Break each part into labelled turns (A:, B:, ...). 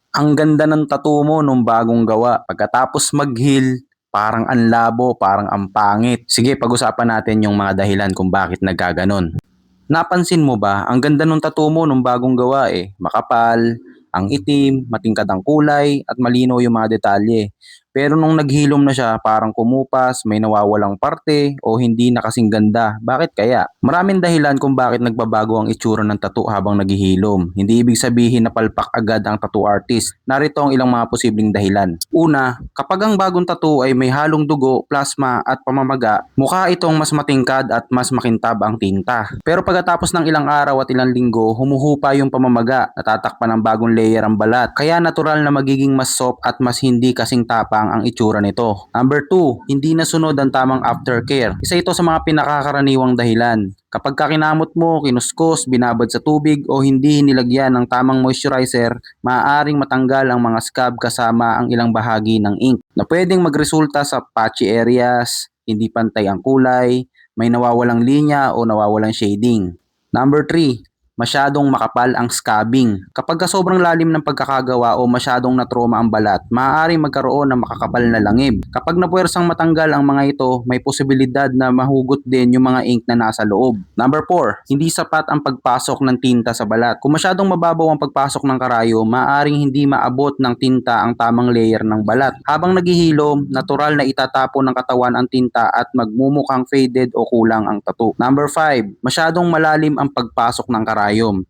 A: Ang ganda ng tattoo mo nung bagong gawa. Pagkatapos mag-heal, parang ang labo, parang ang pangit. Sige, pag-usapan natin yung mga dahilan kung bakit nagkaganon. Napansin mo ba, ang ganda nung tattoo mo nung bagong gawa eh. Makapal, ang itim, matingkad ang kulay, at malinaw yung mga detalye. Pero nung naghilom na siya, parang kumupas, may nawawalang parte, o hindi na kasing ganda. Bakit kaya? Maraming dahilan kung bakit nagbabago ang itsura ng tattoo habang naghihilom. Hindi ibig sabihin na palpak agad ang tattoo artist. Narito ang ilang mga posibleng dahilan. Una, kapag ang bagong tattoo ay may halong dugo, plasma at pamamaga, mukha itong mas matingkad at mas makintab ang tinta. Pero pagkatapos ng ilang araw at ilang linggo, humuhupa yung pamamaga, natatakpan ng bagong layer ang balat. Kaya natural na magiging mas soft at mas hindi kasing tapang ang itsura nito. Number 2, hindi nasunod ang tamang aftercare. Isa ito sa mga pinakakaraniwang dahilan. Kapag kakinamot mo, kinuskus, binabad sa tubig o hindi nilagyan ng tamang moisturizer, maaaring matanggal ang mga scab kasama ang ilang bahagi ng ink na pwedeng magresulta sa patchy areas, hindi pantay ang kulay, may nawawalang linya o nawawalang shading. Number 3, masyadong makapal ang scabbing. Kapag sobrang lalim ng pagkakagawa o masyadong natroma ang balat, maaaring magkaroon ng makakapal na langib. Kapag napuwersang matanggal ang mga ito, may posibilidad na mahugot din yung mga ink na nasa loob. Number 4, hindi sapat ang pagpasok ng tinta sa balat. Kung masyadong mababaw ang pagpasok ng karayo, maaaring hindi maabot ng tinta ang tamang layer ng balat. Habang naghihilom, natural na itatapon ng katawan ang tinta at magmumukhang faded o kulang ang tattoo. Number 5, masyadong malalim ang pagpasok ng karayom.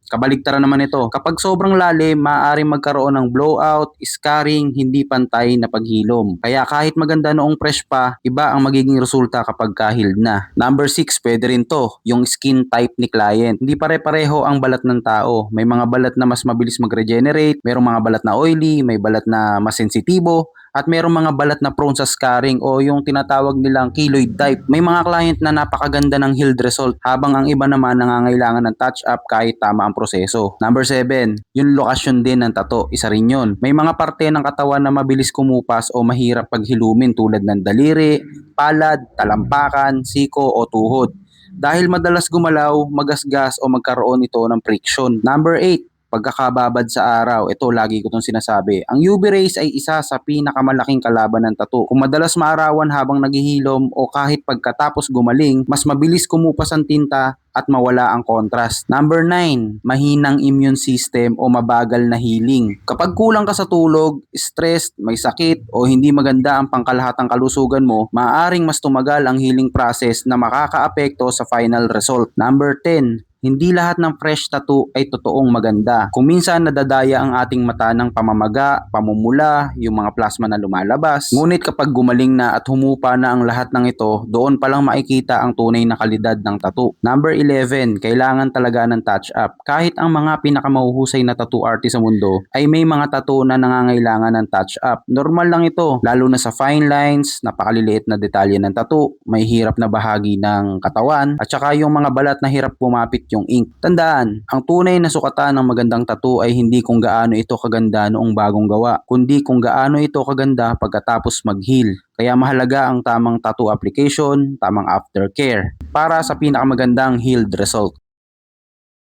A: Kabaligtaran naman ito, kapag sobrang lalim, maaaring magkaroon ng blowout, scarring, hindi pantay na paghilom. Kaya kahit maganda noong fresh pa, iba ang magiging resulta kapag kahiled na. Number 6, pwede rin to, yung skin type ni client. Hindi pare-pareho ang balat ng tao. May mga balat na mas mabilis mag-regenerate, mayroong mga balat na oily, may balat na mas sensitibo, at merong mga balat na prone sa scarring o yung tinatawag nilang keloid type. May mga client na napakaganda ng healed result habang ang iba naman nangangailangan ng touch up kahit tama ang proseso. Number 7, yung lokasyon din ng tattoo, isa rin yun. May mga parte ng katawan na mabilis kumupas o mahirap paghilumin tulad ng daliri, palad, talampakan, siko o tuhod. Dahil madalas gumalaw, magasgas o magkaroon ito ng friction. Number 8, pagkakababad sa araw. Ito, lagi ko itong sinasabi. Ang UV rays ay isa sa pinakamalaking kalaban ng tattoo. Kung madalas maarawan habang naghihilom o kahit pagkatapos gumaling, mas mabilis kumupas ang tinta at mawala ang contrast. Number 9, mahinang immune system o mabagal na healing. Kapag kulang ka sa tulog, stressed, may sakit o hindi maganda ang pangkalahatang kalusugan mo, maaaring mas tumagal ang healing process na makakaapekto sa final result. Number 10, hindi lahat ng fresh tattoo ay totoong maganda. Kung minsan nadadaya ang ating mata ng pamamaga, pamumula, yung mga plasma na lumalabas. Ngunit kapag gumaling na at humupa na ang lahat ng ito, doon palang makikita ang tunay na kalidad ng tattoo. Number 11, kailangan talaga ng touch up. Kahit ang mga pinakamahuhusay na tattoo artist sa mundo ay may mga tattoo na nangangailangan ng touch up. Normal lang ito, lalo na sa fine lines, napakaliliit na detalye ng tattoo, may hirap na bahagi ng katawan, at saka yung mga balat na hirap pumapit yung ink. Tandaan, ang tunay na sukatan ng magandang tattoo ay hindi kung gaano ito kaganda noong bagong gawa, kundi kung gaano ito kaganda pagkatapos mag-heal. Kaya mahalaga ang tamang tattoo application, tamang aftercare para sa pinakamagandang healed result.